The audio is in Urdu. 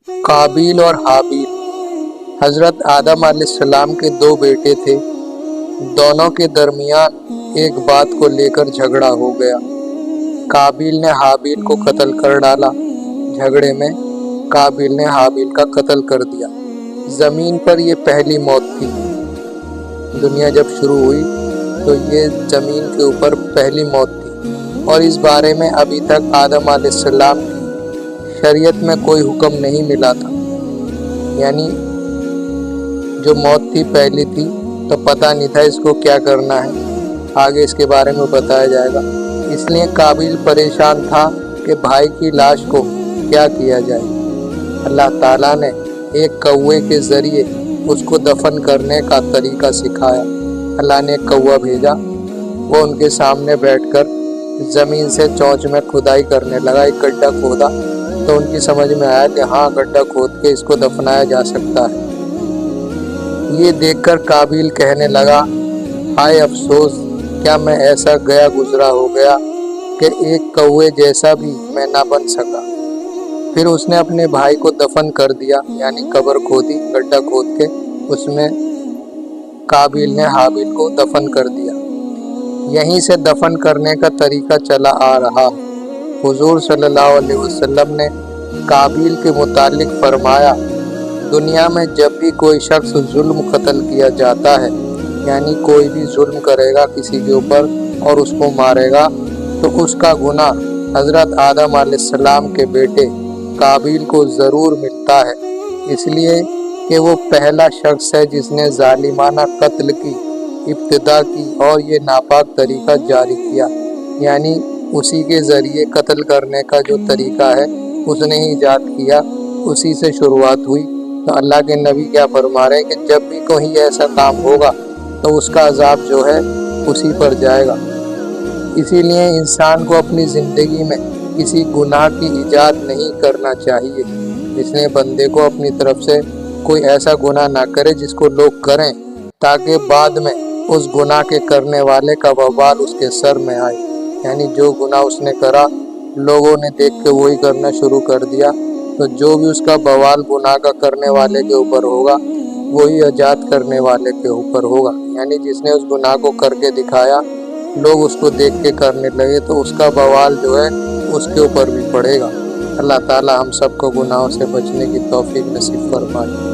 قابیل اور حابیل حضرت آدم علیہ السلام کے دو بیٹے تھے۔ دونوں کے درمیان ایک بات کو لے کر جھگڑا ہو گیا۔ قابیل نے حابیل کو قتل کر ڈالا۔ جھگڑے میں قابیل نے حابیل کا قتل کر دیا۔ زمین پر یہ پہلی موت تھی۔ دنیا جب شروع ہوئی تو یہ زمین کے اوپر پہلی موت تھی، اور اس بارے میں ابھی تک آدم علیہ السلام کی شریعت میں کوئی حکم نہیں ملا تھا۔ یعنی جو موت تھی پہلی تھی تو پتہ نہیں تھا اس کو کیا کرنا ہے، آگے اس کے بارے میں بتایا جائے گا۔ اس لیے قابیل پریشان تھا کہ بھائی کی لاش کو کیا کیا جائے۔ اللہ تعالیٰ نے ایک کوے کے ذریعے اس کو دفن کرنے کا طریقہ سکھایا۔ اللہ نے ایک کوہ بھیجا، وہ ان کے سامنے بیٹھ کر زمین سے چونچ میں کھدائی کرنے لگا۔ ایک گڈھا کھودا تو ان کی سمجھ میں آیا کہ ہاں گڈھا کھود کے اس کو دفنایا جا سکتا ہے۔ یہ دیکھ کر قابیل کہنے لگا، ہائے افسوس، کیا میں ایسا گیا گزرا ہو گیا کہ ایک کوے جیسا بھی میں نہ بن سکا۔ پھر اس نے اپنے بھائی کو دفن کر دیا، یعنی قبر کھودی، گڈھا کھود کے اس میں قابیل نے حابیل کو دفن کر دیا۔ یہیں سے دفن کرنے کا طریقہ چلا آ رہا۔ حضور صلی اللہ علیہ وسلم نے قابیل کے متعلق فرمایا، دنیا میں جب بھی کوئی شخص ظلم قتل کیا جاتا ہے، یعنی کوئی بھی ظلم کرے گا کسی کے اوپر اور اس کو مارے گا، تو اس کا گناہ حضرت آدم علیہ السلام کے بیٹے قابیل کو ضرور ملتا ہے، اس لیے کہ وہ پہلا شخص ہے جس نے ظالمانہ قتل کی ابتدا کی اور یہ ناپاک طریقہ جاری کیا۔ یعنی اسی کے ذریعے قتل کرنے کا جو طریقہ ہے اس نے ہی ایجاد کیا، اسی سے شروعات ہوئی۔ تو اللہ کے نبی کیا فرما رہے ہیں کہ جب بھی کوئی ایسا کام ہوگا تو اس کا عذاب جو ہے اسی پر جائے گا۔ اسی لیے انسان کو اپنی زندگی میں کسی گناہ کی ایجاد نہیں کرنا چاہیے۔ اس لیے بندے کو اپنی طرف سے کوئی ایسا گناہ نہ کرے جس کو لوگ کریں، تاکہ بعد میں اس گناہ کے کرنے والے کا وبال اس کے سر میں آئے۔ یعنی جو گناہ اس نے کرا لوگوں نے دیکھ کے وہی کرنا شروع کر دیا، تو جو بھی اس کا بوال گناہ کا کرنے والے کے اوپر ہوگا وہی ایجاد کرنے والے کے اوپر ہوگا۔ یعنی جس نے اس گناہ کو کر کے دکھایا، لوگ اس کو دیکھ کے کرنے لگے، تو اس کا بوال جو ہے اس کے اوپر بھی پڑے گا۔ اللہ تعالی ہم سب کو گناہوں سے بچنے کی توفیق نصیب فرمائے۔